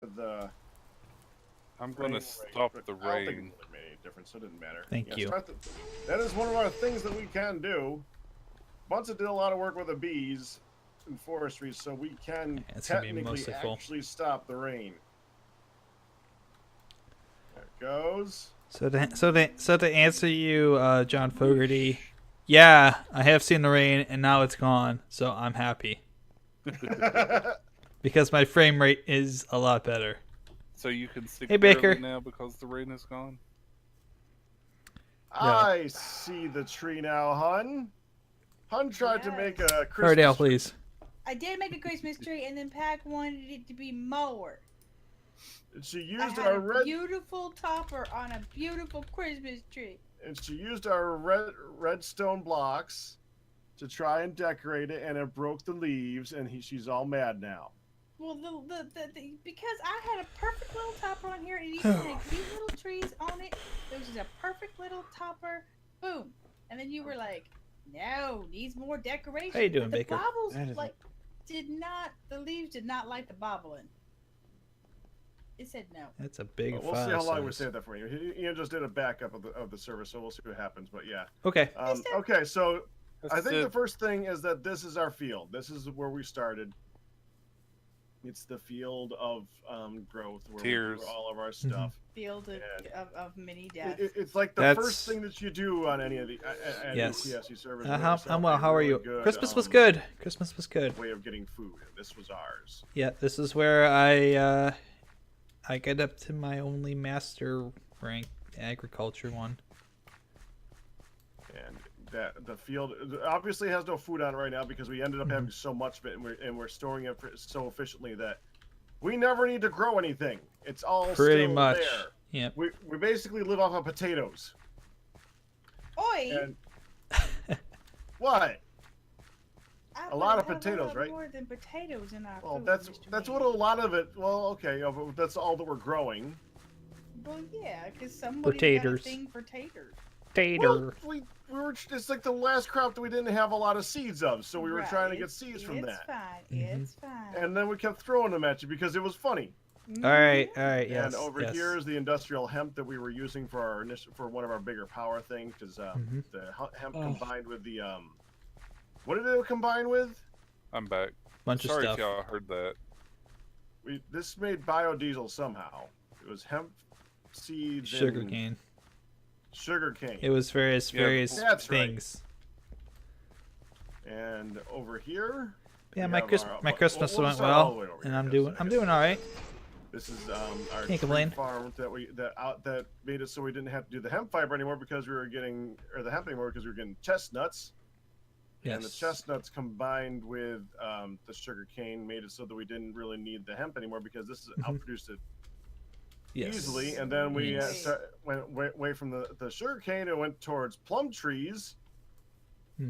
the I'm going to rain stop rate, the but I don't think it rain. really made any difference, so it didn't matter. Thank you. That is one of our things that we can do. Bunsen did a lot of work with the bees in forestry, so we can technically actually stop the rain. There it goes. So to answer you, John Fogerty, yeah, I have seen the rain and now it's gone, so I'm happy because my frame rate is a lot better. So you can see Baker. now because the rain is gone? I see the tree now, Hun. Hun tried to make a Christmas Fardale, tree. please. I did make a Christmas tree, and then Pac wanted it to be more. She used our beautiful topper on a beautiful Christmas tree. And she used our redstone blocks to try and decorate it, and it broke the leaves, and she's all mad now. Well, because I had a perfect little topper on here, and even had cute little trees on it. It was just a perfect little topper. Boom. And then you were like, no, needs more decoration. How you doing, Baker? The baubles, the leaves did not like the bobbling. It said no. That's a big We'll see how long we save that for you. Ian just did a backup of the service, so we'll see what happens. But yeah. Okay. Okay, so I think the first thing is that this is our field. This is where we started. It's the field of growth where we do all of our stuff. Field of many deaths. It's like the first thing that you do on any of the TFC servers. I'm well. How are you? Christmas was good. Christmas was good. Way of getting food. This was ours. Yeah, this is where I get up to my only master rank agriculture one. And the field obviously has no food on it right now because we ended up having so much of it, and we're storing it so efficiently that we never need to grow anything. It's all pretty still much there. Yep. We basically live off of potatoes. Oi! And what? A lot of potatoes, right? More than potatoes in our well, food, that's what a lot of it. Well, okay, but that's all that we're growing. Well, yeah, because somebody's got a thing for taters. Well, we were it's like the last crop that we didn't have a lot of seeds of, so we were trying to get seeds from that. It's fine. And then we kept throwing them at you because it was funny. All right, yes. And over here is the industrial hemp that we were using for our for one of our bigger power things, because the hemp combined with the what did it combine with? I'm back. Bunch of stuff. Sorry if y'all heard that. This made biodiesel somehow. It was hemp seeds, sugarcane. Sugarcane. It was various things. Right. And over here. Yeah, my Christmas went well, and I'm doing all right. This is our tree farm that made it so we didn't have to do the hemp fiber anymore because we were getting the hemp anymore because we were getting chestnuts. Yes. And the chestnuts combined with the sugar cane made it so that we didn't really need the hemp anymore because this is outproduced it easily. And then we went away from the sugar cane and went towards plum trees.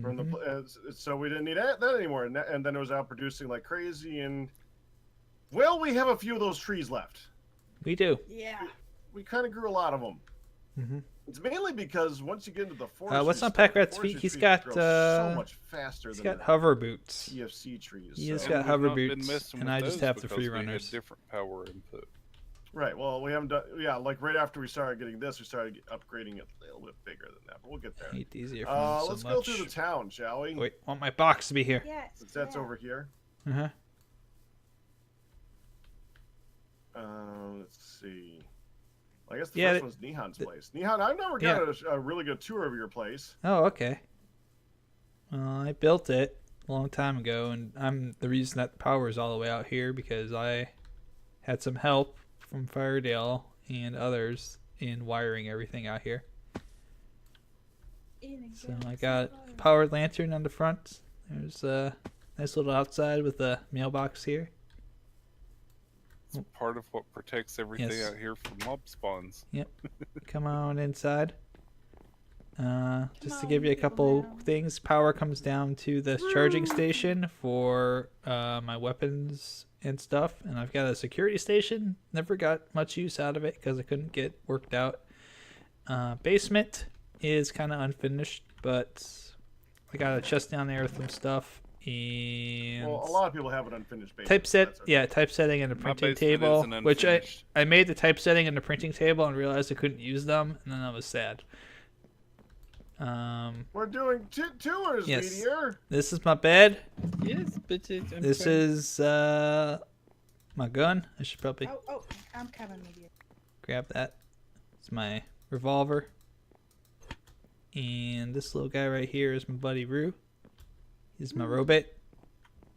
From the so we didn't need that anymore, and then it was outproducing like crazy. And well, we have a few of those trees left. We do. Yeah. We kind of grew a lot of them. It's mainly because once you get into the forest, what's on Packrat's feet? He's got so much faster. He's got hover boots. TFC trees. He's got hover boots, and I just have the free runners. Different power input. Right. Well, we haven't done. Yeah, like right after we started getting this, we started upgrading it a little bit bigger than that. But we'll get there. Hate these earphones so let's much. go through the town, shall we? Wait, I want my box to be here. Yes. Since that's over here. Let's see. Well, I guess the first one's Nihan's place. Nihan, I've never got a really good tour of your place. Oh, okay. Well, I built it a long time ago, and I'm the reason that the power is all the way out here because I had some help from Firedale and others in wiring everything out here. So I got a powered lantern on the front. There's a nice little outside with a mailbox here. It's part of what protects everything out here from mob spawns. Yep. Come on inside. Just to give you a couple things, power comes down to this charging station for my weapons and stuff, and I've got a security station. Never got much use out of it because I couldn't get worked out. Basement is kind of unfinished, but I got a chest down there with some stuff, And Well, a lot of people have an unfinished basement. typesetting and a My printing basement table, isn't which unfinished. I made the typesetting and the printing table and realized I couldn't use them, and then I was sad. We're doing tours, Yes. Meteor. This is my bed. Yes, but This is my gun. I should probably Oh, I'm coming with you. grab that. It's my revolver. And this little guy right here is my buddy Roo. He's my robot.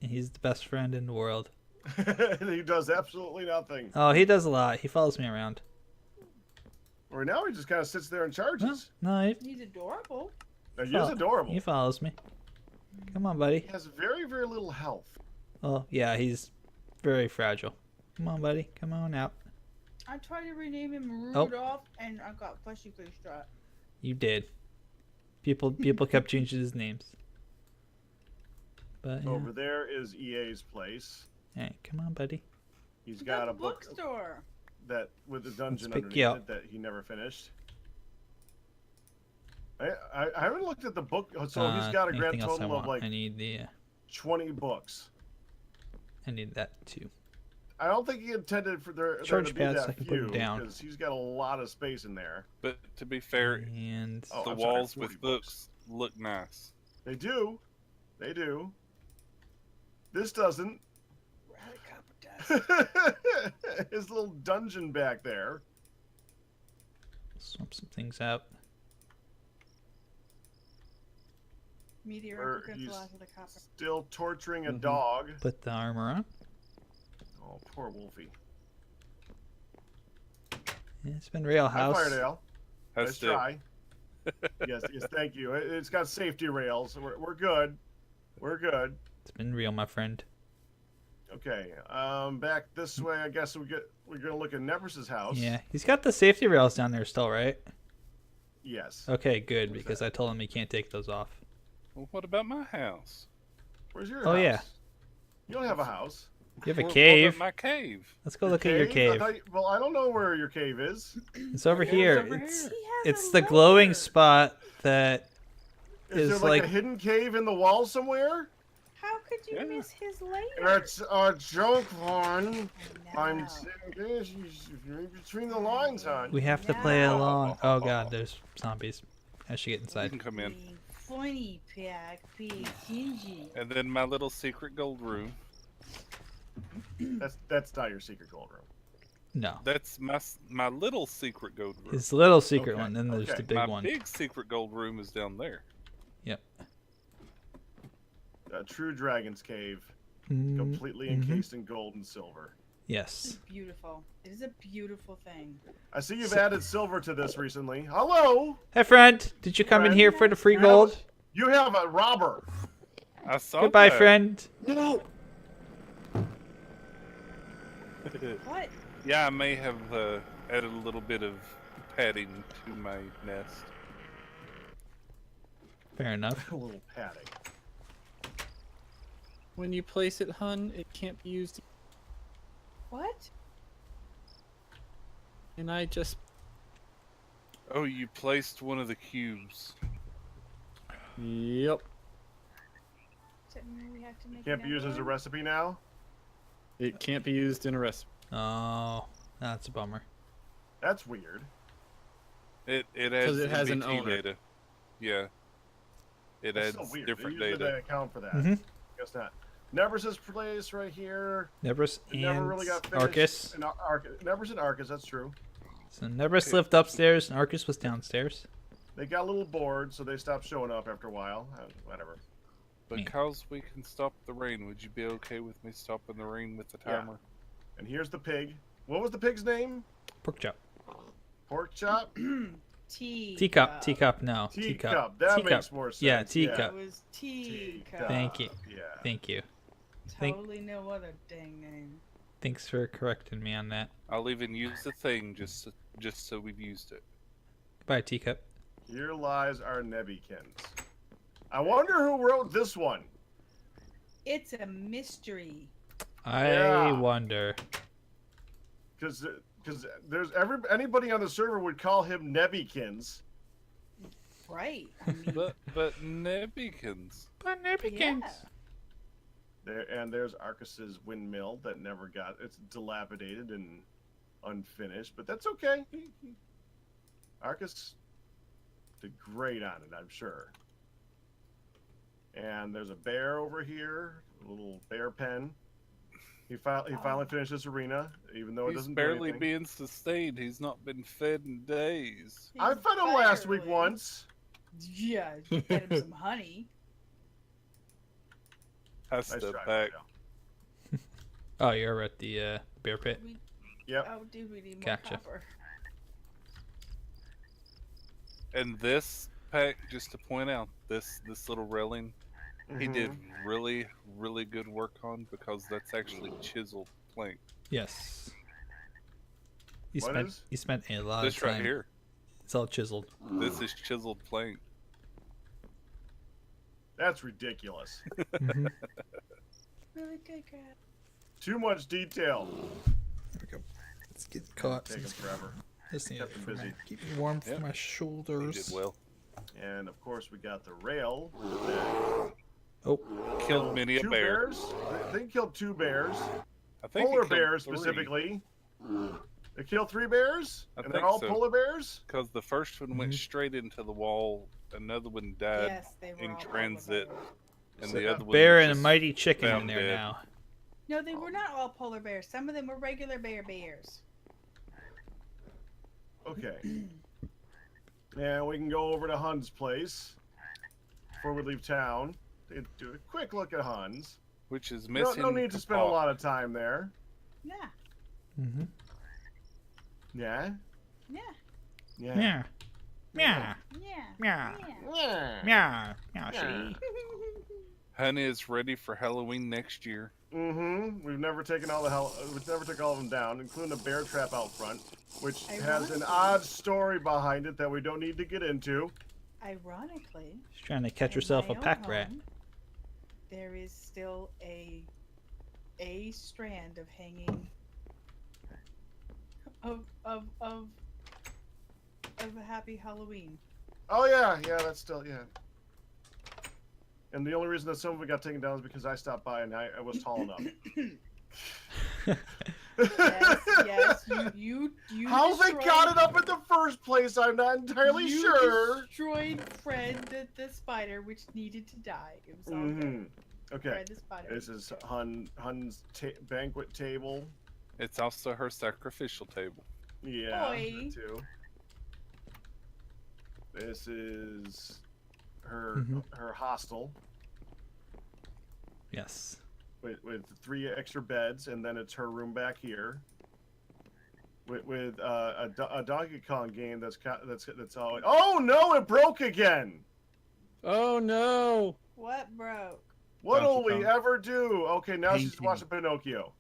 And he's the best friend in the world. He does absolutely nothing. Oh, he does a lot. He follows me around. Right now, he just kind of sits there and charges. No, He's adorable. He is adorable. he follows me. Come on, buddy. He has very, very little health. Oh, yeah, he's very fragile. Come on, buddy. Come on out. I tried to rename him Oh. Rudolph, and I got fleshy face shot. You did. People kept changing his names. But yeah. Over there is EA's place. All right, come on, buddy. He's got a book bookstore. that with a dungeon Let's pick underneath you up. it that he never finished. I haven't looked at the book, so he's got a grand anything else I total of want? like I need the. 20 books. I need that too. I don't think he intended for there Charge to be pads, that I can put 'em few down. because he's got a lot of space in there. But to be fair, And Oh, the I'm sorry, walls 40 with books look nice. They do. They do. This doesn't. His little dungeon back there. swap some things out. Meteor, Where I'm cooking he's flies with a copper. still torturing a dog. Put the armor on. Oh, poor Wolfie. Yeah, it's been real Hi, house. Firedale. That's Nice the try. yes, thank you. It's got safety rails. We're good. We're good. It's been real, my friend. Okay. Back this way. I guess we're gonna look at Nevers's house. Yeah, he's got the safety rails down there still, right? Yes. Okay, good, Where's because that? I told him he can't take those off. Well, what about my house? Where's your Oh, house? yeah. You don't have a house. You have a What cave. about my cave? Let's go look at your I cave. thought well, I don't know where your cave is. It's over It's here. over It's here. He has it's a the glowing lair. spot that Is there is like like a hidden cave in the wall somewhere? How could you Yeah. miss his lair? It's a joke, hon. I'm No. saying this. You read between the lines, hon. we have to play No. along. Oh god, there's zombies. I should get You inside. can come in. Being funny, Pack. Being stingy. And then my little secret gold room. That's not your secret gold room. No, That's my little secret gold room. it's the little secret Okay, one. Then there's okay. the big my one. big secret gold room is down there. Yep. A true dragon's cave, Mm, completely mhm. encased in gold and silver. Yes. It's beautiful. It is a beautiful thing. I see you've added silver to this recently. Hello. Hey friend, did you come in Friend? here for the free You have gold? You have a robber. I saw Goodbye, that. friend. No. What? Yeah, I may have added a little bit of padding to my nest. Fair enough. A little padding. When you place it, hun, it can't be used. What? And I just. Oh, you placed one of the cubes. Yep. Does that mean we have to make Can't be used as a another one? recipe now. It can't be used in a recipe. Oh, that's a bummer. That's weird. It 'Cause adds it has an NBT owner. data. Yeah. It That's adds so weird. different Usually data. they account for that. Mhm. Guess not. Nevers's place right here. Nebris It and never really got finished. Arcus. And Nevers and Arcus, that's true. So Nebris Okay. lived upstairs and Arcus was downstairs. They got a little bored, so they stopped showing up after a while. Whatever. Because we can stop the rain, would you be okay with me stopping the rain with the Yeah. timer? And here's the pig. What was the pig's name? Pork chop. Pork chop? Teacup. Teacup. No. Teacup. That Teacup. makes more sense. Yeah, It teacup. was teacup. Thank you. Yeah. Thank you. Thank- Totally no other dang name. Thanks for correcting me on that. I'll even use the thing just so we've used it. Goodbye, teacup. Here lies our Nebikins. I wonder who wrote this one. It's a mystery. I Yeah. wonder. Because there's anybody on the server would call him Nebikins. Right. I mean, But Nebikins. But yeah. There's Arcus's windmill that never got. It's dilapidated and unfinished, but that's okay. Arcus did great on it, I'm sure. And there's a bear over here, a little bear pen. He finally finished this arena, even though it doesn't do barely anything. being sustained. He's not been fed in days. I fed him last week Barely. once. Yeah, you get him some honey. I Nice step try, back. Mario. Oh, you're at the bear pit. Yep. Oh, dude, we need more Gotcha. copper. And this pack, just to point out, this little railing, he did really, really good work on, because that's actually chiseled plank. Yes. What is? He spent a lot This of time. right here, It's all chiseled. this is chiseled plank. That's ridiculous. Mhm. Really good, Grab. Too much detail. There we go. It's getting caught. Taking forever. Just need Kept it him for my, busy. keep me warm for Yep. my He shoulders. did well. And of course, we got the rail. That Oh, Killed many a two bear. bears. They killed 2 bears. I think he Polar killed bears 3, specifically. They killed 3 bears, I and they're think all so. polar bears. because the first one went straight into the wall. Another one died, Yes, they were in all polar transit. bears. and So, the other one bear was and a just mighty chicken in found there dead. now. No, they were not all polar bears. Some of them were regular bears. Okay. And we can go over to Hun's place before we leave town. Do a quick look at Hun's. which is No, missing. no need to spend a Kapok. lot of time there. Yeah, Mm-hmm. Yeah. yeah, Yeah. Yeah. Yeah. yeah, Yeah. yeah. Yeah. Yeah. See? Honey is ready for Halloween next year. Mm-hmm. We've never taken we've never took all of them down, including a bear trap out front, which has an odd story behind it that we don't need to get into. Ironically, She's trying to catch in herself my a own pack rat. home, there is still a strand of hanging of a happy Halloween. Oh yeah, that's still And the only reason that some of it got taken down is because I stopped by and I was tall enough. Yes, you How they got it up in the first place, I'm not entirely you sure. destroyed Fred the spider, which needed to die. It was all good. Mm-hmm. Okay, Fred the spider. this is Hun's banquet table. It's also her sacrificial table. Yeah, Oi. that too. This is her Mhm. her hostel Yes. with 3 extra beds, and then it's her room back here. With a Donkey Kong game that's always. Oh no! It broke again. Oh no! What broke? What'll Donkey we Kong. ever do? Okay, now she's Painting. watching Pinocchio.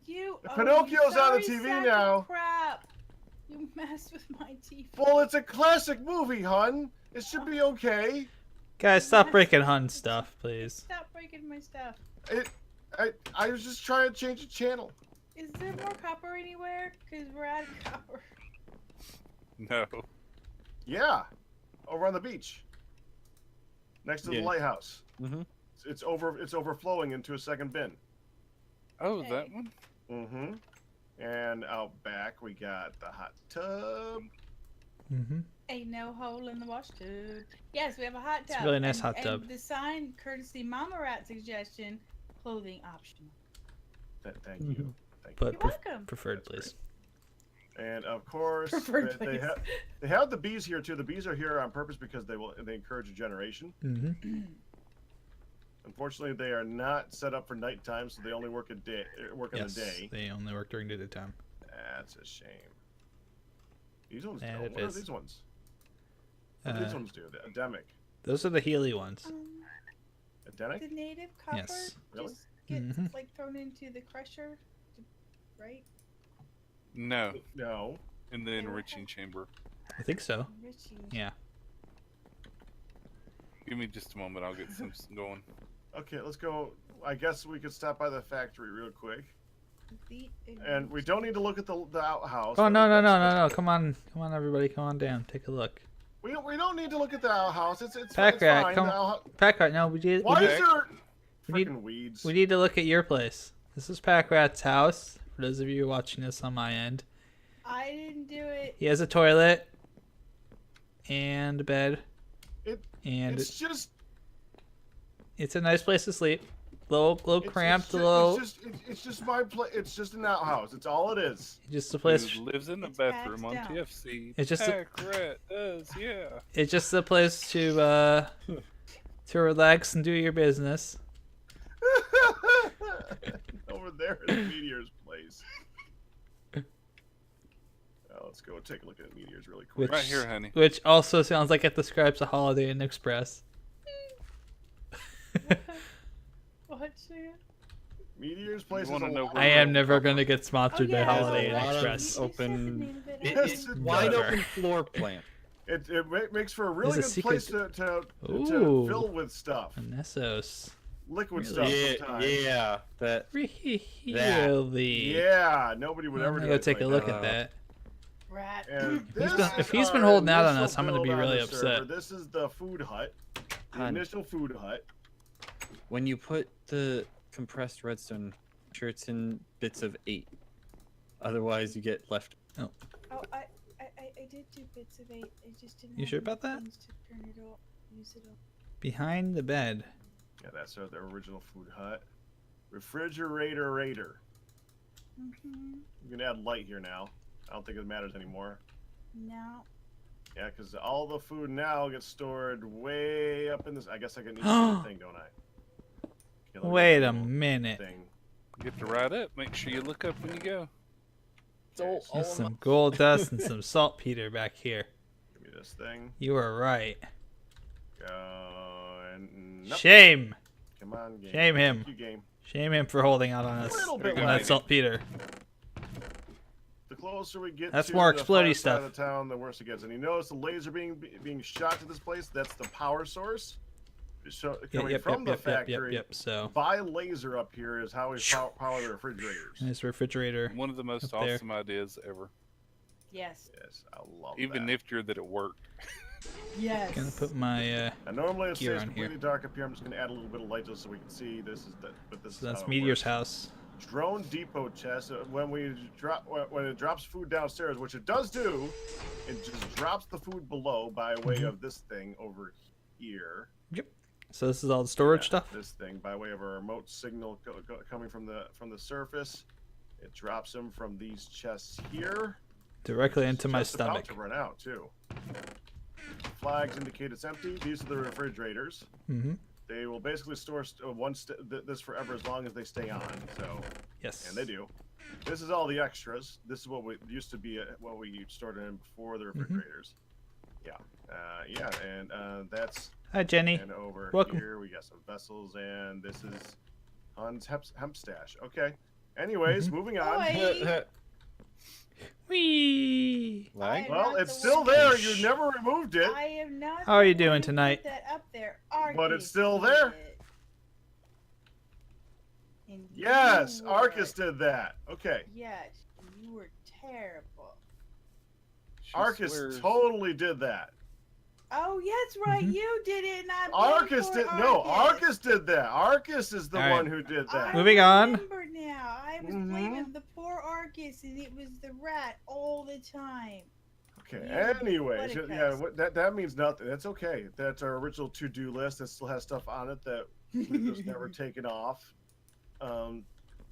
You. Pinocchio's you on the sorry TV sack of now. Crap! You messed with my TV. Well, it's a classic movie, hun. It should be okay. Guys, stop breaking Hun stuff, please. Stop breaking my stuff. I was just trying to change the channel. Is there more copper anywhere? Cause we're out of copper. No. Yeah, over on the beach, next to the Yeah. lighthouse. Mm-hmm. It's overflowing into a second bin. Oh, Okay. that one? Mm-hmm. And out back we got the hot tub. Mm-hmm. Ain't no hole in the wash tub. Yes, we have a hot tub. It's a really nice and, hot tub. And the sign, courtesy Mama Rat suggestion, clothing optional. Thank you. Thank But You're you. welcome. preferred, That's please. And of course, Preferred they place. have the bees here too. The bees are here on purpose because they encourage regeneration. Mm-hmm. Unfortunately, they are not set up for nighttime, so they only work in the Yes, day. they only work during the daytime. That's a shame. These ones And don't. it What are is. these ones? What do these ones do? The endemic. Those are the Healy ones. Endemic? The native copper Yes. Really? just gets Mhm. like thrown into the crusher, right? No. No. In the enriching chamber. I think so. Richie. Yeah. Give me just a moment. I'll get some going. Okay, let's go. I guess we could stop by the factory real quick. The And we don't need to look at the outhouse. Oh but no no no that's- no no! Come on, everybody, come on down. Take a look. We don't need to look at the outhouse. It's Pack rat, fine. come. Pack rat, no, we need. Why is there we need, freaking weeds? We need to look at your place. This is Pack Rat's house. For those of you watching this on my end, I didn't do it. he has a toilet and a bed, and It's just. it's a nice place to sleep. Little cramped, It's just my place. It's just an outhouse. It's all it is. Just a place. He lives in the It's bathroom packed on down. TFC. It's just Pack rat does, yeah. It's just a place to relax and do your business. Over there is Meteor's place. Let's go take a look at Meteor's really quick. Right here, honey. Which also sounds like it describes a Holiday Inn Express. What, Sam? Meteor's place You is wanna a know lot- where I am never going to get sponsored by yeah, Holiday Inn there's a lot of Express. open- Yes, it Wide does. open floor plan. It makes for a really There's a good secret- place to Ooh. fill with stuff. Nessos. Liquid Really? stuff sometimes. Yeah, that. Really? Yeah, nobody would I'm ever gonna do go it take like a look that. at that. Rat. And If he's been our holding out on initial us, I'm gonna be build on really the upset. server. This is the food hut. The Hun, initial food hut. when you put the compressed redstone, make sure it's in bits of 8. Otherwise, you get left. Oh, I did do bits of 8. I just didn't. You have sure enough about that? things to turn it off, use it all. Behind the bed. Yeah, that's the original food hut. Refrigerator raider. Mhm. You can add light here now. I don't think it matters anymore. No. Yeah, because all the food now gets stored way up in this. I guess I can need the thing, don't I? Okay, let me Wait get a the little minute. Thing. Get to ride up. Make sure you look up when you go. Okay, so There's some gold dust and some saltpeter back here. give me this thing. You are right. Go and nope. Shame. Come on, game. Shame him. Thank you, game. Shame him for holding out on us. Little bit And that laggy. saltpeter. The closer we get That's to more the explodey far stuff. side of the town, the worse it gets. And you notice the laser being shot to this place. That's the power source. Coming from the factory. Yep. So, By laser up here is how we power the refrigerators. nice refrigerator. One of the most Up there. awesome ideas ever. Yes. Yes, I love Even that. niftier that it worked. Yes. Gonna put my And normally it gear stays on here. completely dark up here. I'm just gonna add a little bit of light just so we can see. This is the. But this so is that's how it Meteor's works. house. Drone depot chest. When it drops food downstairs, which it does do, it just drops the food below by way of this thing over here. So this is all the storage Yeah, stuff. This thing by way of a remote signal coming from the surface. It drops them from these chests here. Directly into my Just about stomach. to run out too. Flags indicate it's empty. These are the refrigerators. Mm-hmm. They will basically store this forever as long as they stay on. So, Yes. and they do. This is all the extras. This is what we used to be what we stored in before the refrigerators. Yeah, and that's. Hi, Jenny. And over Welcome. here we got some vessels, and this is Hans hemp stash. Okay. Anyways, moving on. Oi. Whee! Lag? Well, Not it's the still one- there. You never removed it. I am not. How are the you doing one who tonight? Put that up there. But it's Arcus still did there. it. And Yes, you Arcus were- did that. Okay. Yes, you were terrible. She Arcus swears. totally did that. Oh, yeah, that's right. Mhm. You did it, and I. Arcus did no. Arcus did that. Arcus is the All right. one who did that. Moving on. I remember now. I was Mhm. blaming the poor Arcus, and it was the rat all the time. Okay. Yeah, Anyways, what a yeah, cuss. that means nothing. That's okay. That's our original to-do list. That still has stuff on it that was never taken off.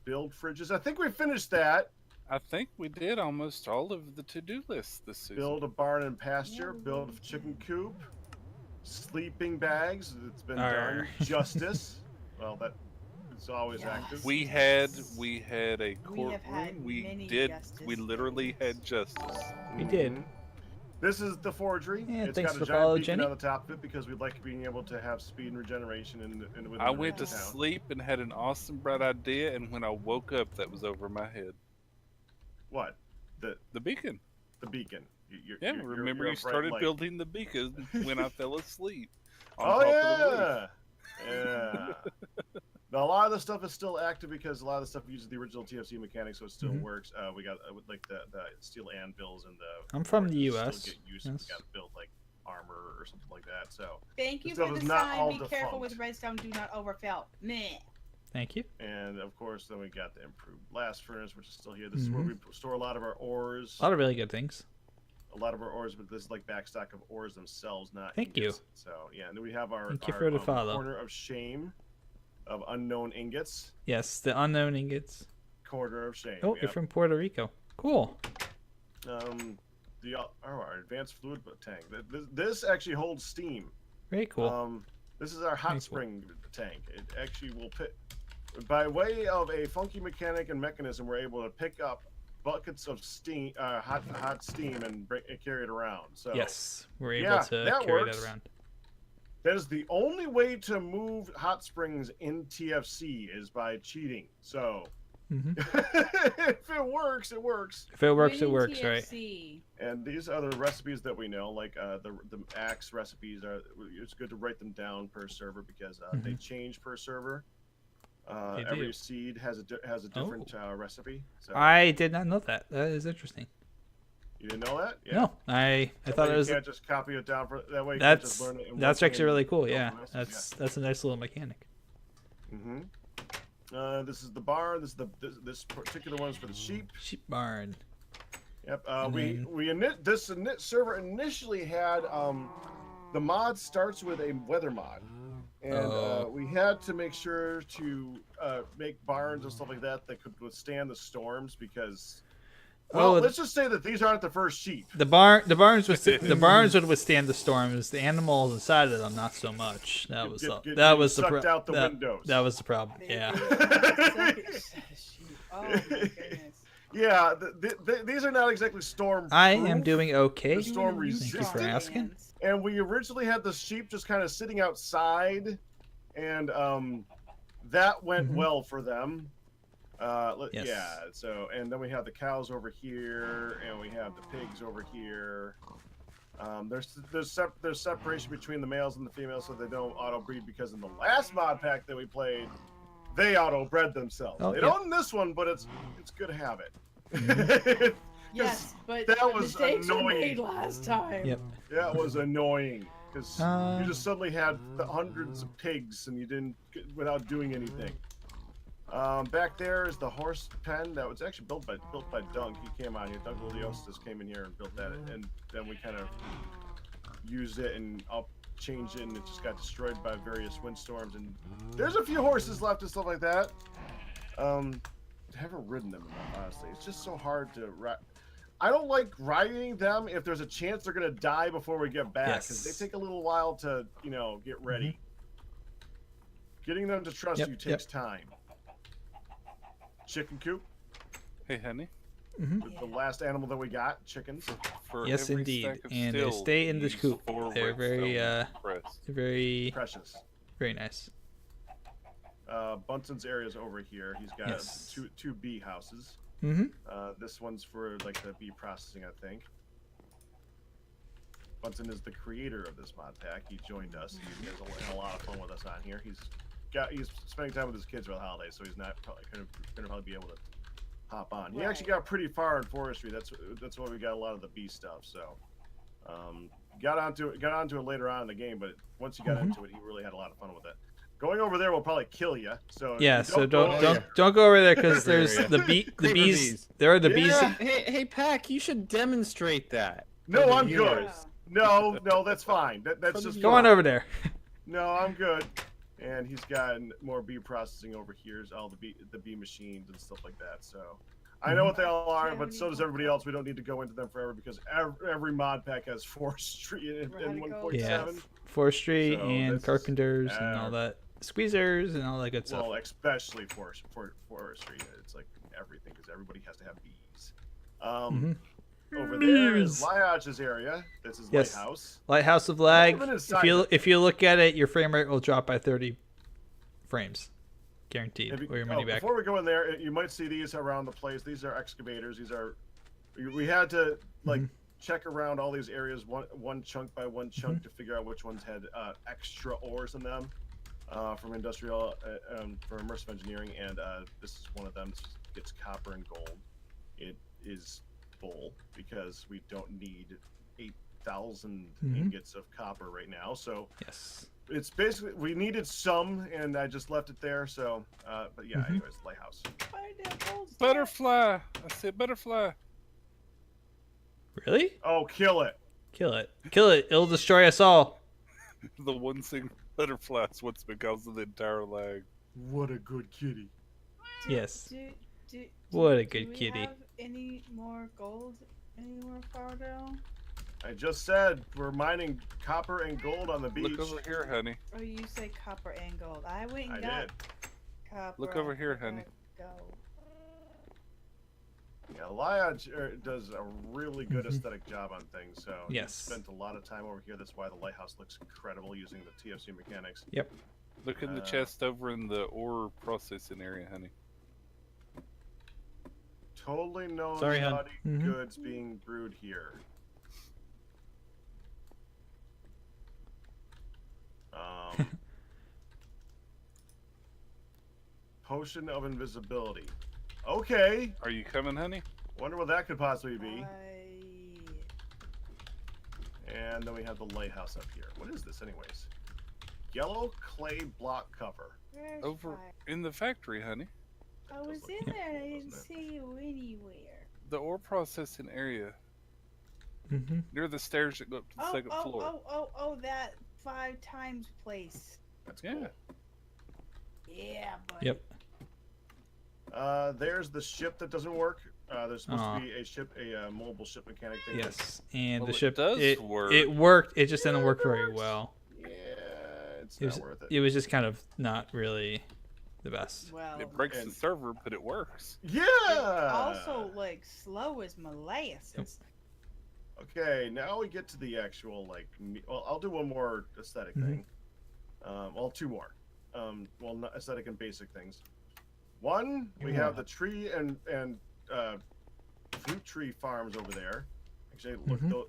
Build fridges. I think we finished that. I think we did almost all of the to-do list this season. Build a barn and pasture. Yeah, we Build a did. chicken coop. Sleeping bags. It's been Arr. done. Justice. Well, that it's always Yes. active. We had a We have had courtroom. We many did. justice We literally days. had justice. We did. Mhm. This is the forgery. Yeah, It's thanks got for a giant follow, beacon Jenny. on the top of it because we'd like being able to have speed and regeneration within I the went to town. sleep and had an awesome bright idea, and when I woke up, that was over my head. What? The beacon. The beacon. Yeah, remember you're you a bright started light. building the beacon when I fell asleep. on Oh top of the roof. yeah, yeah. Now, a lot of the stuff is still active because a lot of the stuff uses the original TFC mechanics, so it still Mhm. works. We got like the steel anvils and the. I'm from the forges US, Still get used. yes. We got to build like armor or something like that. So Thank you this for stuff the is not sign. all Be careful with defunct. redstone. Do not overfill. Meh. Thank you. And of course, then we got the improved blast furnace, which is still here. This is where we store a lot of our ores. A lot of really good things. A lot of our ores, but this is like backstock of ores themselves, not Thank ingots. you. So yeah, and then we have our, Thank you for the follow. corner of shame of unknown ingots. Yes, the unknown ingots. Corner of shame. Oh, you're from Puerto Rico. Cool. Our advanced fluid tank. This actually holds steam. Very cool. This is our hot Very cool. spring tank. It actually will pick, by way of a funky mechanic and mechanism, we're able to pick up buckets of steam, hot steam, and carry it around. So Yes, we're able to carry that around. That is the only way to move hot springs in TFC is by cheating. So if it works, it works. If it works, it Winning works, right? TFC. And these are the recipes that we know, like the axe recipes are. It's good to write them down per server because they change per server. Every seed has a different recipe. So. I did not know that. That is interesting. You didn't know that? Yeah. No, I thought it was. You can't just copy it down for that way. You That's can't just learn it that's actually really cool. Yeah, recipes. that's a nice little mechanic. This is the barn. This particular one is for the sheep. Sheep barn. Yep. This server initially had the mod starts with a weather mod, and we had to make sure to make barns and stuff like that that could withstand the storms because. Well, let's just say that these aren't the first sheep. The barns would withstand the storms. The animals inside of them, not so much. That was the sucked out the windows. That was the problem. Yeah. Oh my goodness. Yeah, these are not exactly storm. I am doing okay. Storm Thank you for asking. And we originally had the sheep just kind of sitting outside, and that went well for them. Yes. Yeah. So, and then we have the cows over here, and we have the pigs over here. There's separation between the males and the females, so they don't auto breed. Because in the last mod pack that we played, they auto bred themselves. They don't in this one, but it's good to have it. Yes, but that was mistakes were annoying. made last time. Yep. That was annoying because you just suddenly had hundreds of pigs and you didn't without doing anything. Back there is the horse pen that was actually built by Dunk. He came out here. Dunk Lilios came in here and built that, and then we kind of used it and changed it, and it just got destroyed by various windstorms. And there's a few horses left and stuff like that. I haven't ridden them enough, honestly. It's just so hard to ride. I don't like riding them if there's a chance they're gonna die before we get back, because they take a little while to get ready. Getting them to trust you takes time. Chicken coop. Hey, honey. The last animal that we got, chickens. For Yes, every indeed. stack of And they steel, stay in you this use coop. 4 They're redstone very, press. very Precious. very nice. Bunsen's area is over here. He's got two bee houses. This one's for like the bee processing, I think. Bunsen is the creator of this mod pack. He joined us. He has a lot of fun with us on here. He's spending time with his kids over the holidays, so he's not probably gonna be able to hop on. He actually got pretty far in forestry. That's why we got a lot of the bee stuff. So got onto it later on in the game, but once he got into it, he really had a lot of fun with it. Going over there will probably kill you. So yeah, so don't go over there because there's the bees. There are the bees. Hey, Pack, you should demonstrate that. No, I'm good. No, that's fine. That's just go on over there. No, I'm good. And he's got more bee processing over here. All the bee machines and stuff like that. So I know what they all are, but so does everybody else. We don't need to go into them forever because every mod pack has forestry in 1.7. Yeah, forestry and carpenters and all that. Squeezers and all that good stuff. Well, especially forestry. It's like everything because everybody has to have bees. Over there is Liach's area. This is Lighthouse. Lighthouse of Lag. If you look at it, your frame rate will drop by 30 frames. Guaranteed. Or your money back. Before we go in there, you might see these around the place. These are excavators. We had to check around all these areas one chunk by one chunk to figure out which ones had extra ores in them from industrial for immersive engineering, and this is one of them. This gets copper and gold. It is full because we don't need 1,000 Mhm. ingots of copper right now. So Yes. it's basically, we needed some, and I just left it there. So, but yeah, Mhm. anyways, lighthouse. Find that gold star. Butterfly. I said butterfly. Really? Oh, kill it! Kill it. Kill it. It'll destroy us all. The one single butterfly is what's been causing the entire lag. What a good kitty. Yes. Do, What a do good we kitty. have any more gold anywhere farther? I just said we're mining copper and gold on the beach. Look over here, honey. Or you say copper and gold? I went and I got did. copper. Look over I here, forgot honey. Gold. Yeah, Laya does a really good Mhm. aesthetic job on things. So he Yes. spent a lot of time over here. That's why the lighthouse looks incredible using the TFC mechanics. Yep. Look in the chest over in the ore processing area, honey. Totally no Sorry, hun. naughty Mhm. goods being brewed here. Potion of invisibility. Okay. Are you coming, honey? Wonder what that could possibly be. I... And then we have the lighthouse up here. What is this, anyways? Yellow clay block cover. Where's Over fire? in the factory, honey. I was Just in like- there and I didn't wasn't see you anywhere. The ore processing area. Mhm. Near the stairs that go up to the second floor. That 5 times place. That's Yeah. cool. Yeah, buddy. Yep. There's the ship that doesn't work. There's supposed Aw. to be a mobile ship mechanic thing. Yes. And Well, the it ship does it work. It worked. It just didn't Yeah, work it very works. well. Yeah, it's It not was, worth it. it was just kind of not really the best. Well, It breaks And- the server, but it works. Yeah. it's also like slow as molasses. Okay, now we get to the actual well, I'll do one more aesthetic Mhm. thing. Well, two more. Well, not aesthetic and basic things. One, we have the tree and fruit tree farms over there. Actually,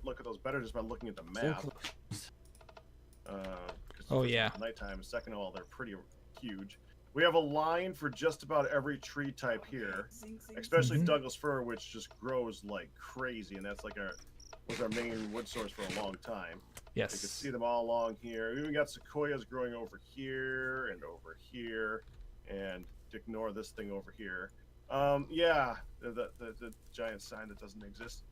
look at those better just by looking at the map. 'Cause Oh, first yeah. of all, nighttime. Second of all, they're pretty huge. We have a line for just about every tree type here, Zing, zing, especially Mhm. Douglas fir, which just grows like crazy, and that's like was our main wood source for a long time. You can Yes. see them all along here. We even got sequoias growing over here and over here, and ignore this thing over here. Yeah, the giant sign that doesn't exist.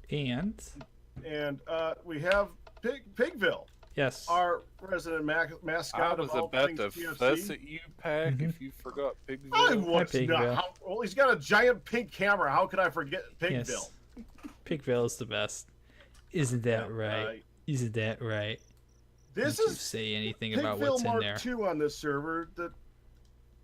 And And we have Pigville, yes. our resident mascot I of was all about things to TFC. fuss at you, Pack, Mhm. if you forgot I Pigville. was Pigville. not. Well, he's got a giant pink camera. How could I forget Pigville? Yes. Pigville is the best. Isn't that Yeah, right? Isn't that right? This Don't you is say anything about Pigville what's in Mark there. II on this server.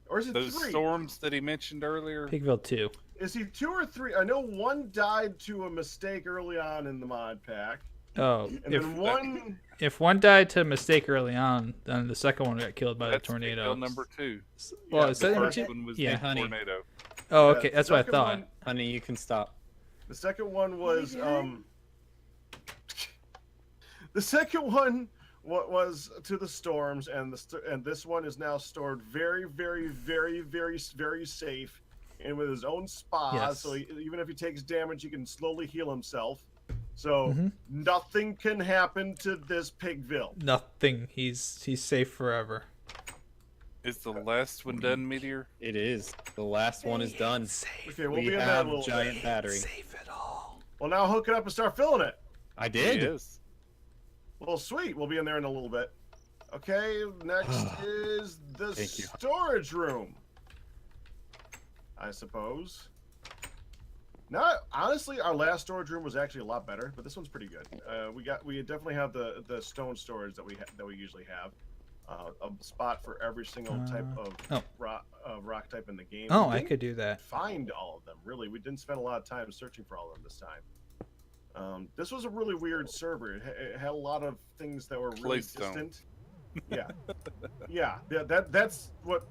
Or is it Those 3? storms that he mentioned earlier. Pigville 2. Is he 2 or 3? I know one died to a mistake early on in the mod pack, Oh, and then one. if one died to a mistake early on, then the second one got killed by the That's tornado. Pigville number 2. Well, Yeah, is The that first number 2? one was Yeah. the Honey. tornado. Oh, Yeah, okay. the That's what I second thought. one- Honey, you can stop. The second one was you doing? the second one was to the storms, and this one is now stored very, very, very, very, very safe, and with his own spa. Yes. So even if he takes damage, he can slowly heal himself. So Mhm. nothing can happen to this Pigville. Nothing. He's safe forever. Is the last one done, Meteor? It is. The last one is done. Safe. Okay, we'll We be in that have a little giant bit. battery. Save it all. Well, now hook it up and start filling it. I did. Yes. Well, sweet. We'll be in there in a little bit. Okay, next is the Thank you. storage room. I suppose. No, honestly, our last storage room was actually a lot better, but this one's pretty good. We definitely have the stone storage that we usually have. A spot for every single type of rock type in the game. Oh, We I didn't could do that. find all of them. Really, we didn't spend a lot of time searching for all of them this time. This was a really weird server. It had a lot of things that were really Claystone. distant. Yeah, that's what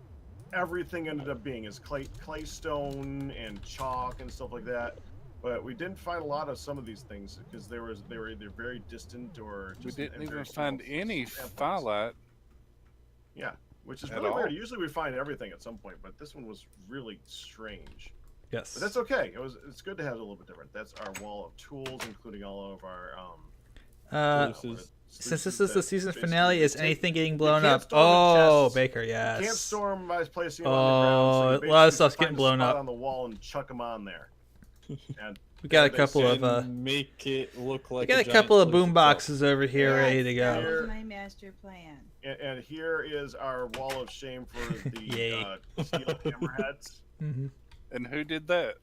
everything ended up being is claystone and chalk and stuff like that. But we didn't find a lot of some of these things because they were either very distant or We just didn't in even very find small any samples. firelight. Yeah, which is At really weird. all. Usually we find everything at some point, but this one was really strange. Yes. But that's okay. It's good to have it a little bit different. That's our wall of tools, including all of our since this is the season finale, is anything getting blown can't up? storm the Oh, chests. Baker, You yes. can't storm by placing them on the ground. So you A lot of basically stuff's find getting a blown spot up. on the wall and chuck them on there. And We got a they couple say- of make it look like we got a couple of boom boxes over here ready to That go. was my master plan. and here is our wall of shame for the Yay. steel hammerheads. Mm-hmm. And who did that?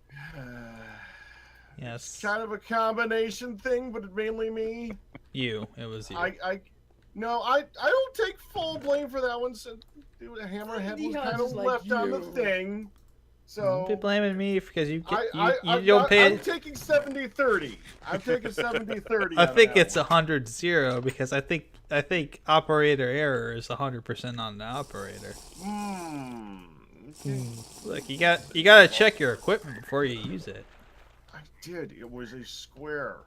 Yes. Kind of a combination thing, but mainly me. You. It was you. I don't take full blame for that one. So the hammerhead was kind of left on the thing. So Don't be blaming me because you I'm don't pay. I'm taking 70-30. I'm taking 70-30. I think it's 100-0 because I think operator error is 100% on the operator. Okay. Look, you gotta check your equipment before you use it. I did. It was a square.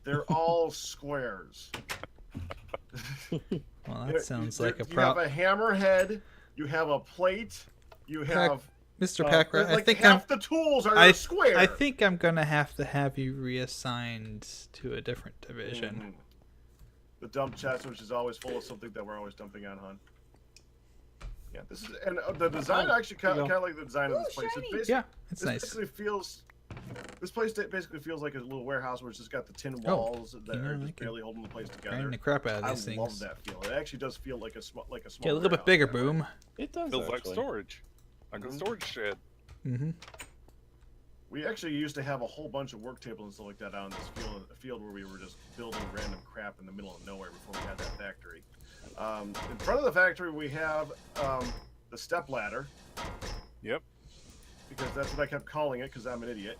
They're all squares. Well, that sounds like a You have problem. a hammerhead. You have a plate. You have Mr. Packer, like I think half the tools are a square. I think I'm gonna have to have you reassigned to a different division. Mhm. The dump chest, which is always full of something that we're always dumping on, hon. Yeah, this is and the design actually kind of like the design of this place. shiny. Yeah, it's This nice. basically feels. This place basically feels like a little warehouse where it's just got the tin Oh, walls that you know, are I just could barely holding the place together. Grind the crap out of I these things. love that feel. It actually does feel like a small Get a little bit bigger, boom. It does. Feels like actually. storage, like a storage shed. Mm-hmm. We actually used to have a whole bunch of work tables and stuff like that out in this field where we were just building random crap in the middle of nowhere before we had that factory. In front of the factory, we have the step ladder. Yep. Because that's what I kept calling it, because I'm an idiot.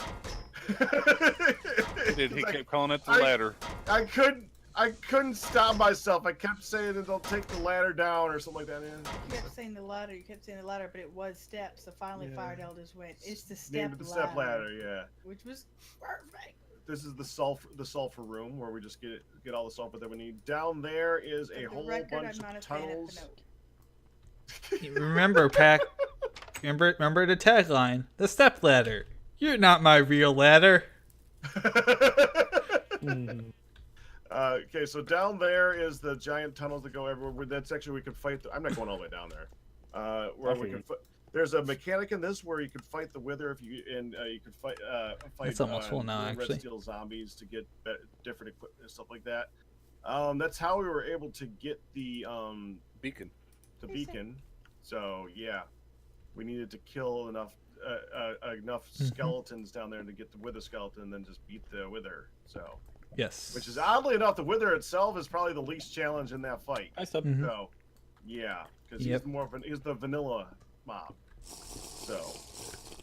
He kept calling it the ladder. I couldn't stop myself. I kept saying that they'll take the ladder down or something like that. You kept saying the ladder, but it was steps. So finally, Fire Elders went. It's the step Named it the step ladder, yeah. which was perfect. This is the sulfur room where we just get all the sulfur that we need. Down there is a whole bunch of tunnels. Remember, Pack. Remember the tagline: the step ladder. You're not my real ladder. Okay, so down there is the giant tunnels that go everywhere. That's actually we could fight. I'm not going all the way down there. Where we can. There's a mechanic in this where you could fight the Wither if you you could fight. It's almost full now, red actually. steel zombies to get different equipment and stuff like that. That's how we were able to get the Beacon. The beacon. So yeah, we needed to kill enough skeletons down there to get the Wither skeleton, and then just beat the Wither. So. Yes. Which is oddly enough, the Wither itself is probably the least challenge in that fight. Mhm. So, yeah, because he's more of he's the vanilla mob. So,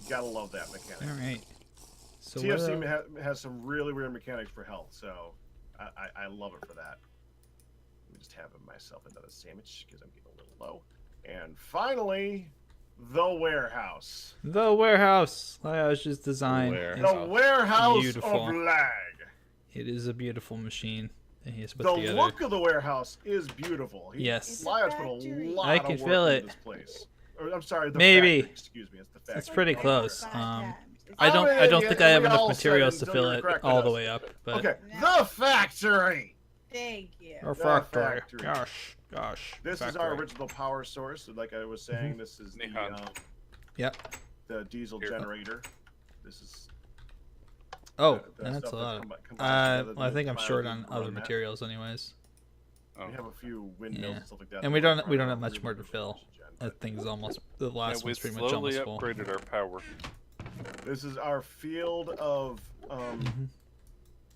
you gotta love that mechanic. All right. So TFC has some really weird mechanics for health, so I love it for that. Let me just have myself another sandwich because I'm getting a little low. And finally, the warehouse. The warehouse. Liosh's design. The warehouse beautiful. of lag. It is a beautiful machine that he has put The together. look of the warehouse is beautiful. Yes. Liosh put a lot I of can work feel into it. this place. Or, I'm sorry, the Maybe. factory. Excuse me, it's the factory. It's pretty close. Oh, I don't yeah, think I have we enough all materials said to it fill until it you corrected all the us. way up. But Okay, the factory. Thank you. Our The factory. factory. Gosh. This is our original power source. Like I was saying, this is the Yep. the diesel generator. This is. Oh, the that's stuff a that lot. combines together Well, I to think I'm short biodiesel on to other run that. materials, anyways. We have a few windmills and stuff like that. And we don't have much more to fill. That thing's almost the last we one's pretty much slowly almost full. upgraded our power. This is our field of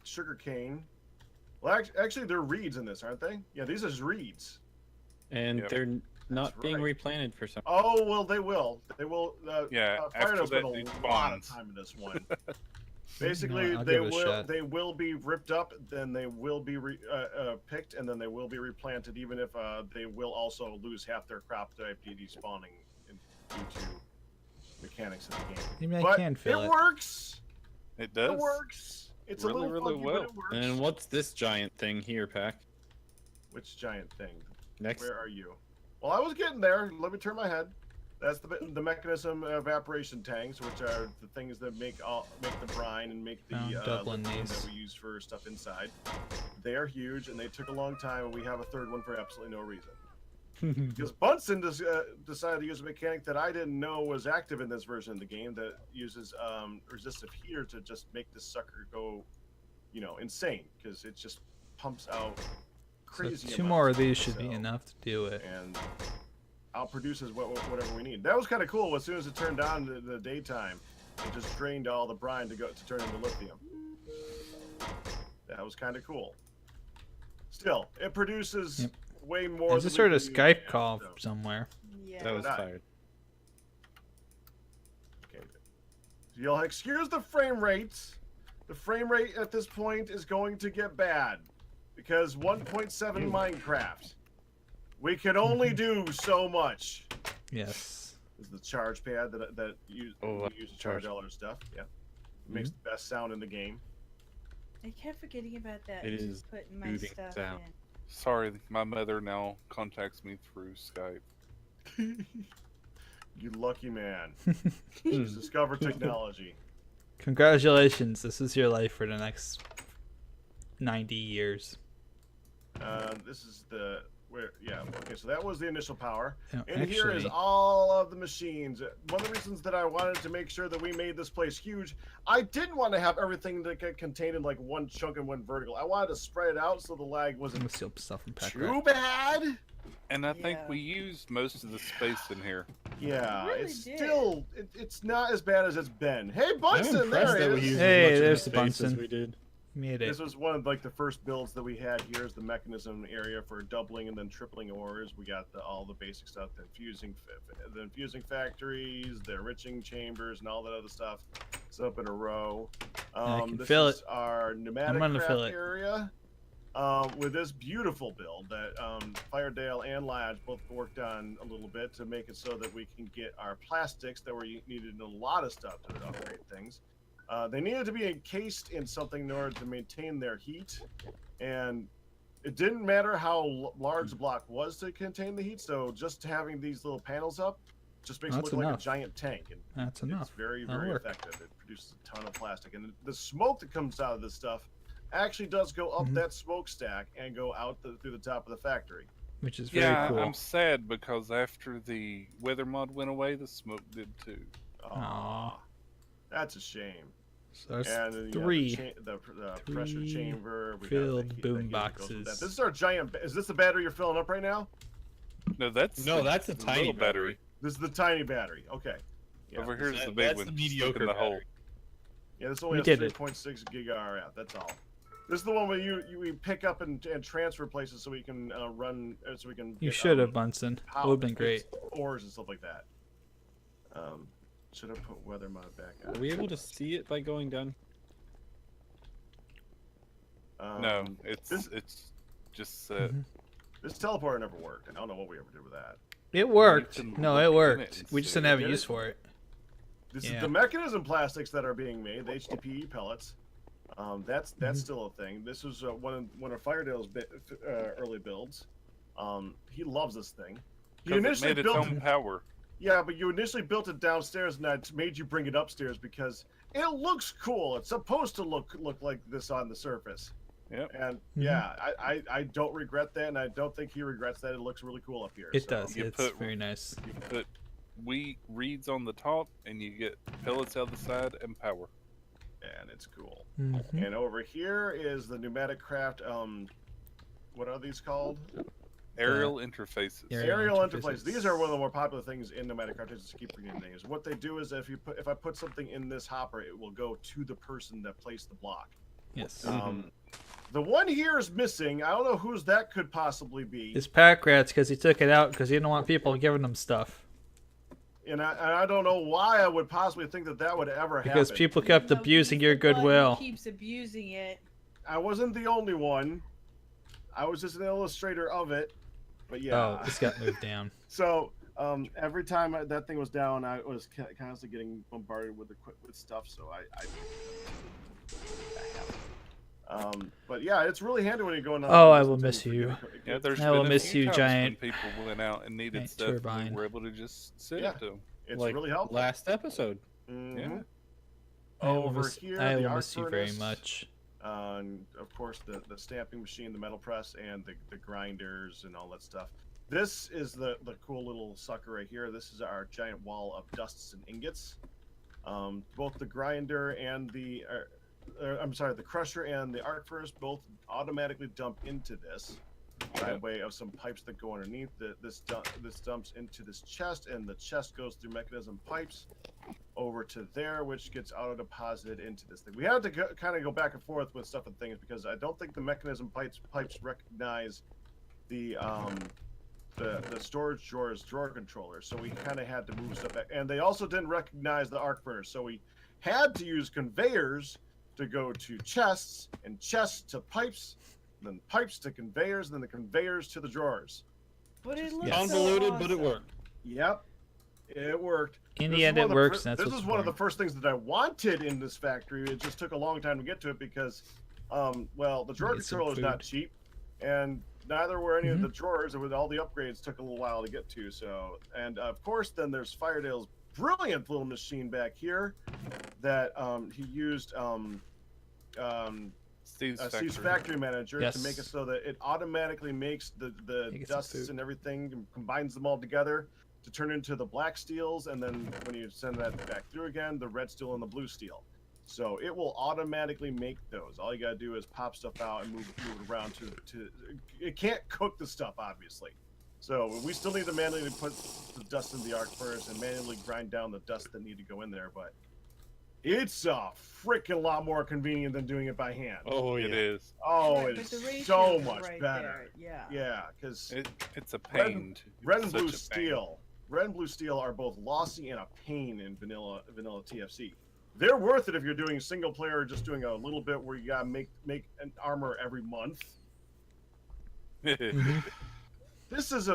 sugar cane. Well, actually, they're reeds in this, aren't they? Yeah, these are reeds. And they're not That's being right. replanted for some. Oh well, they will. They will. after Fire spent that, a these lot bonds. of time in this one. Basically, I'll they give it a will. shot. They will be ripped up. Then they will be picked, and then they will be replanted. Even if they will also lose half their crop to despawning due to mechanics of the game. Maybe I But can fill it. It works. It does. It works. It's Really, a little really funky, well. but it works. And what's this giant thing here, Pack? Which giant thing? Next. Where are you? Well, I was getting there. Let me turn my head. That's the mechanism evaporation tanks, which are the things that make the brine and make the doubling lithium these. that we use for stuff inside. They are huge, and they took a long time, and we have a third one for absolutely no reason. Because Bunsen decided to use a mechanic that I didn't know was active in this version of the game that uses resistive heater to just make this sucker go, insane, because it just pumps out crazy. So 2 more of these should be enough to do it. And outproduces whatever we need. That was kind of cool. As soon as it turned on in the daytime, it just drained all the brine to turn into lithium. That was kind of cool. Still, it produces way more. I just heard a Skype call somewhere. Yeah. That was fired. Okay. You'll excuse the frame rates. The frame rate at this point is going to get bad because 1.7 Minecraft. We can only do so much. Yes. This is the charge pad that we use to charge all our stuff. Yeah. It makes the best sound in the game. I kept forgetting about that. It just is putting my soothing stuff sound. in. Sorry, my mother now contacts me through Skype. You lucky man. She's discovered technology. Congratulations. This is your life for the next 90 years. This is okay, so that was the initial power. Yeah, And here is all of the machines. One of the reasons that I wanted to make sure that we made this place huge, I didn't want to have everything that get contained in like one chunk and one vertical. I wanted to spread it out so the lag wasn't too bad. And I think we used most of the space in here. Yeah, Really it's did. still it's not as bad as it's been. Hey, Bunsen, there he is. Hey, there's the Bunsen. We did. Made it. This was one of like the first builds that we had. Here's the mechanism area for doubling and then tripling ores. We got all the basic stuff, the infusing factories, the enriching chambers, and all that other stuff. It's up in a row. This is our pneumatic craft area. With this beautiful build that Firedale and Lodge both worked on a little bit to make it so that we can get our plastics that were needed in a lot of stuff to upgrade things. They needed to be encased in something in order to maintain their heat, and it didn't matter how large the block was to contain the heat, so just having these little panels up just makes it look like a giant tank. And that's enough. It's very, very effective. It produces a ton of plastic, and the smoke that comes out of this stuff actually does go up that smokestack and go out through the top of the factory. Which is very cool. I'm sad because after the weather mod went away, the smoke did too. Aww. That's a shame. So that's and three the pressure chamber. We filled boom boxes. This is our giant. Is this the battery you're filling up right now? No, that's a tiny battery. This is the tiny battery. Okay. Yeah. Over here's the big one. That's the mediocre the hole. Yeah, this only has 3.6 gig RF. That's all. This is the one where we pick up and transfer places so we can run. So we can. You should have, Bunsen. It would have been great. Ores and stuff like that. Should have put weather mod back on. Are we able to see it by going down? No, it's just set. This teleporter never worked. I don't know what we ever did with that. It worked. No, it worked. We just didn't have a use for it. This is the mechanism plastics that are being made, the HDPE pellets. That's still a thing. This was one of Firedale's early builds. He loves this thing. He initially built its own power. Yeah, but you initially built it downstairs, and I made you bring it upstairs because it looks cool. It's supposed to look like this on the surface. Yep. And I don't regret that, and I don't think he regrets that. It looks really cool up here. It does. It's very nice. You put reeds on the top, and you get pellets out the side and power. And it's cool. And over here is the pneumatic craft. What are these called? Aerial interfaces. Aerial interfaces. These are one of the more popular things in pneumatic cartridges to keep forgetting names. What they do is if I put something in this hopper, it will go to the person that placed the block. Yes. The one here is missing. I don't know whose that could possibly be. It's Pack Rat's because he took it out because he didn't want people giving him stuff. And I don't know why I would possibly think that would ever happen. Because people kept abusing your goodwill. He keeps abusing it. I wasn't the only one. I was just an illustrator of it. But yeah. Oh, this got moved down. So every time that thing was down, I was constantly getting bombarded with stuff. So I have it. But yeah, it's really handy when you're going on. Oh, I will miss you. Yeah, there's I will been a miss few you, times giant- when people went out and needed giant stuff, and turbine. we were able to just send Yeah. it to them. It's like really helpful. last episode. Mhm. Yeah. Over here, I the will arc miss you very furnace, much. And of course, the stamping machine, the metal press, and the grinders and all that stuff. This is the cool little sucker right here. This is our giant wall of dusts and ingots. Both the grinder and the the crusher and the arc furnace both automatically dump into this by way of some pipes that go underneath. This dumps into this chest, and the chest goes through mechanism pipes over to there, which gets auto deposited into this thing. We had to kind of go back and forth with stuff and things because I don't think the mechanism pipes recognize the storage drawer controller, so we kind of had to move stuff back. And they also didn't recognize the arc furnace, so we had to use conveyors to go to chests, and chests to pipes, and then pipes to conveyors, and then the conveyors to the drawers. But it looks Convoluted, so but it awesome. worked. Yep, it worked. In This the is end, one it of the works. fir- And that's this what's is one of the important. first things that I wanted in this factory. It just took a long time to get to it because, well, the drawer Get some controller is not food. cheap, and neither were any of Mhm. the drawers. And with all the upgrades, took a little while to get to. So, and of course, then there's Firedale's brilliant little machine back here that he used Steve's factory manager to make it Yes. so that it automatically makes the Make it some dusts food. and everything and combines them all together to turn into the black steels, and then when you send that back through again, the red steel and the blue steel. So it will automatically make those. All you gotta do is pop stuff out and move it around to. It can't cook the stuff, obviously. So we still need to manually put the dust in the arc furnace and manually grind down the dust that need to go in there, but it's a freaking lot more convenient than doing it by hand. Oh yeah. It is. Oh, Right, it's but the ratio so is much right better. there, Yeah. Yeah, because It's a Red- pain. red and Such blue a pain. steel, red and blue steel are both lossy and a pain in vanilla TFC. They're worth it if you're doing single player, just doing a little bit where you gotta make an armor every month. Mhm. This is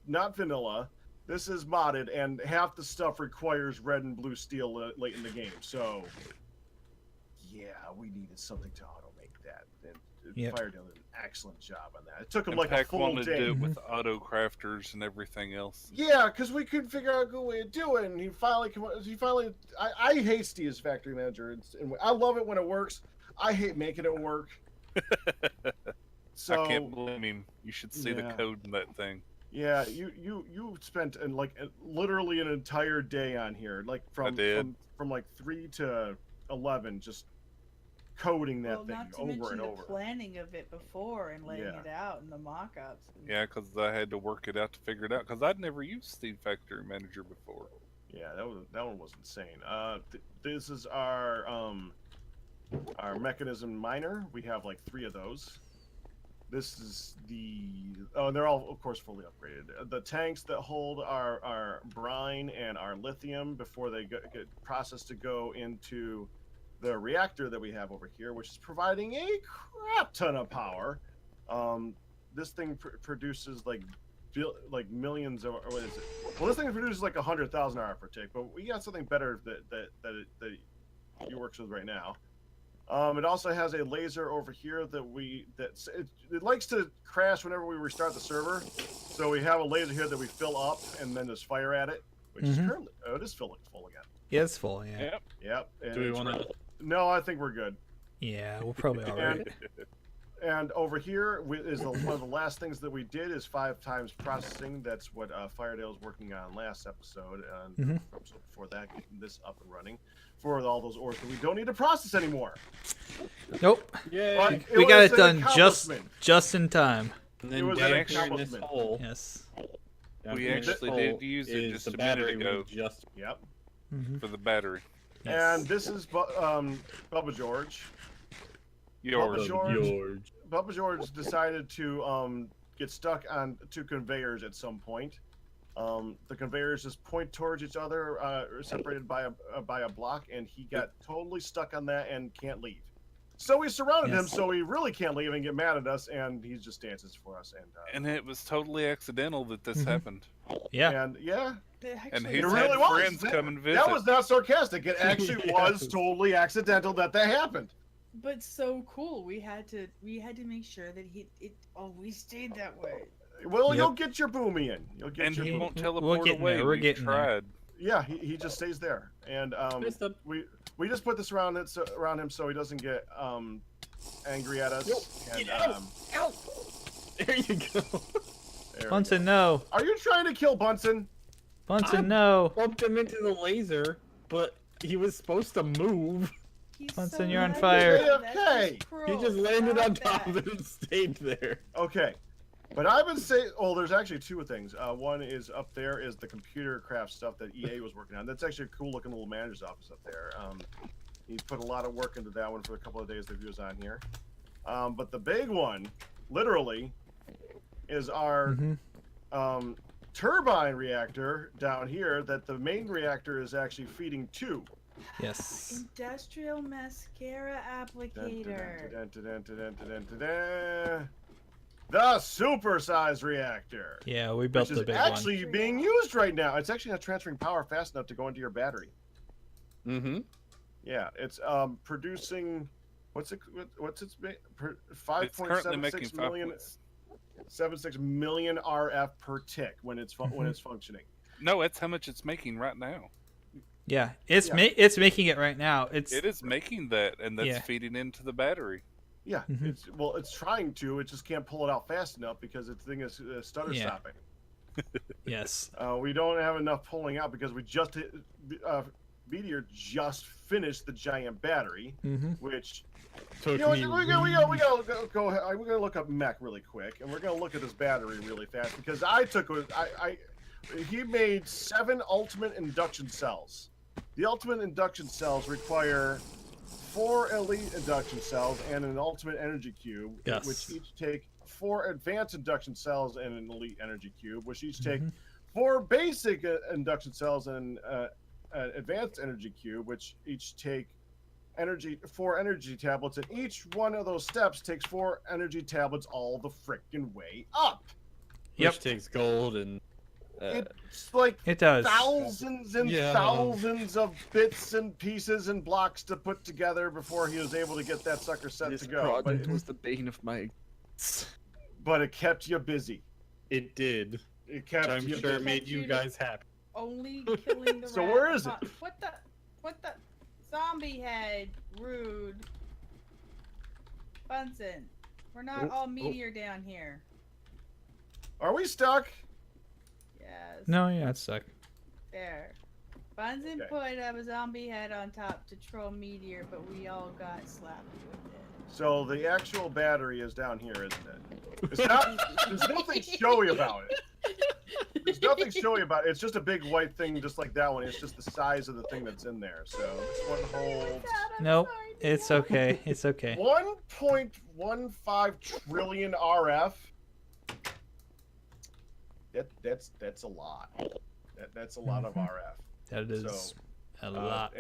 not vanilla. This is modded, and half the stuff requires red and blue steel late in the game. So, yeah, we needed something to automate that. And Yep. Firedale did an excellent job on that. It took him And like a Peck full wanted to day. do it with auto crafters and everything else. Yeah, because we couldn't figure out a good way to do it, and he finally. I hate Steve's factory manager, and I love it when it works. I hate making it work. So I can't blame him. You should see the Yeah. code in that thing. yeah, you spent literally an entire day on here, like from did. from like 3 to 11, just coding that Well, thing not to over mention and the over. planning of it before and laying Yeah. it out and the mock-ups. Yeah, because I had to work it out to figure it out. Because I'd never used Steve Factory Manager before. Yeah, that one was insane. This is our mechanism miner. We have like 3 of those. This is and they're all of course fully upgraded. The tanks that hold our brine and our lithium before they get processed to go into the reactor that we have over here, which is providing a crap ton of power. This thing produces like millions of, or what is it? Well, this thing produces like 100,000 hour per tick, but we got something better that it works with right now. It also has a laser over here it likes to crash whenever we restart the server. So we have a laser here that we fill up and then just fire at it, which is currently it is full again. Yeah, it's full. Yeah. Yep. Yep. and Do we it's want to? right- No, I think we're good. Yeah, we're probably all right. And over here is one of the last things that we did is 5 times processing. That's what Firedale's working on last episode, and so before that, getting this up and running for all those ores that we don't need to process anymore. Nope. Yeah. But We got was it an done just accomplishment. in time. And It then was down an here in this accomplishment. hole. Yes. down We here in this actually hole did use it is just the a minute battery ago. we just. Yep. Mm-hmm. For the battery. And this is Bubba George. Yours. George. Bubba George decided to get stuck on 2 conveyors at some point. The conveyors just point towards each other, separated by a block, and he got totally stuck on that and can't leave. So we surrounded him, Yes. so he really can't leave and get mad at us, and he just dances for us. And it was totally accidental that this Mhm. happened. Yeah. And yeah, And Actually, he's It really had was. friends come and visit. that was not sarcastic. It actually Yeah. was totally accidental that happened. But so cool. We had to make sure that it always stayed that way. Well, Yep. you'll get your boomy in. You'll get And your he boom. won't We're teleport getting away. there, we're We've getting there. tried. Yeah, he just stays there, and we just put this around him so he doesn't get angry at us. And, Get out! Out! There you go. there we Bunsen, go. no. Are you trying to kill Bunsen? Bunsen, I no. Bumped him into the laser, but he was supposed to move. He's Bunsen, so you're on nice. fire. That's Okay. just cruel. He just landed Stop on top that. of it and stayed there. Okay, but I've been saying, oh, there's actually two things. One is up there is the computer craft stuff that EA was working on. That's actually a cool looking little manager's office up there. He put a lot of work into that one for a couple of days that he was on here. But the big one, literally, is our turbine reactor down here that the main reactor is actually feeding to. Yes. Industrial mascara applicator. The supersized reactor. Yeah, we built Which is the big actually being used right now. It's actually not transferring power fast enough to go into your battery. Mm-hmm. Yeah, it's producing what's its 5.76 million 76 million RF per tick when it's functioning. No, it's how much it's making right now. Yeah, it's Yeah. it's making it right now. It is making that, and that's Yeah. feeding into the battery. Yeah, it's trying to. It just can't pull it out fast enough because the thing is stutter Yeah. stopping. Yes. We don't have enough pulling out because we just Meteor just finished the giant battery, which we're gonna look up mech really quick, and we're gonna look at this battery really fast because he made 7 ultimate induction cells. The ultimate induction cells require 4 elite induction cells and an ultimate energy cube, Yes. which each take 4 advanced induction cells and an elite energy cube, which each take 4 basic induction cells and an advanced energy cube, which each take 4 energy tablets, and each one of those steps takes 4 energy tablets all the frickin' way up. Which takes gold and. It's like It does. thousands and Yeah. thousands of bits and pieces and blocks to put together before he was able to get that sucker set This to go. project was the bane of my. But it kept you busy. It did. It kept I'm you sure it busy. made you guys happy. Only killing the So rat. where is it? What the zombie head? Rude. Bunsen. We're not all meteor down here. Are we stuck? Yes. No, yeah, it's stuck. There. Bunsen put a zombie head on top to troll meteor, but we all got slapped with it. So the actual battery is down here, isn't it? It's not. There's nothing showy about it. There's nothing showy about it. It's just a big white thing, just like that one. It's just the size of the thing that's in there. So this one holds Nope. It's okay. It's okay. 1.15 trillion RF. That's a lot. That's a lot of RF. That is a lot.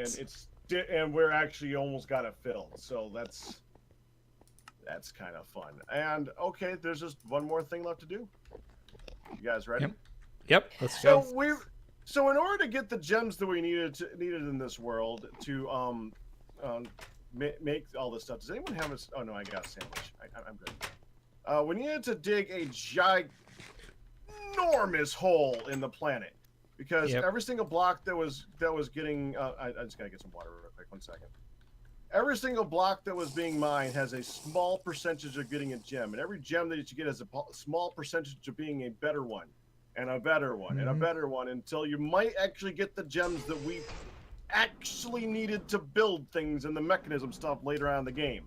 And we're actually almost got it filled. So that's kind of fun. And okay, there's just one more thing left to do. You guys ready? Yep. Let's go. So in order to get the gems that we needed in this world to make all this stuff, does anyone have a? Oh no, I got a sandwich. I'm good. We needed to dig a ginormous hole in the planet because every single block that was getting. I just gotta get some water real quick. 1 second. Every single block that was being mined has a small percentage of getting a gem, and every gem that you get has a small percentage of being a better one, and a better one, and a better one, until you might actually get the gems that we actually needed to build things and the mechanism stuff later on in the game.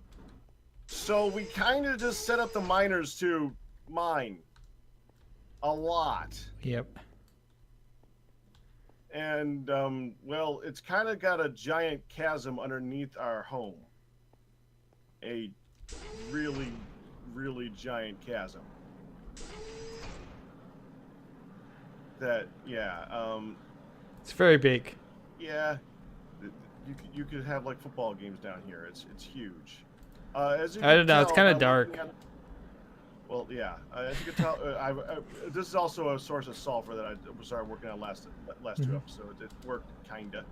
So we kind of just set up the miners to mine a lot. Yep. And, well, it's kind of got a giant chasm underneath our home. A really, really giant chasm. That, it's very big. yeah, you could have, like, football games down here. It's huge. As you I don't can know, it's tell, kinda I'm dark. looking at- Well, yeah. As you can tell, this is also a source of sulfur that I started working on last 2 episodes. It worked, kinda.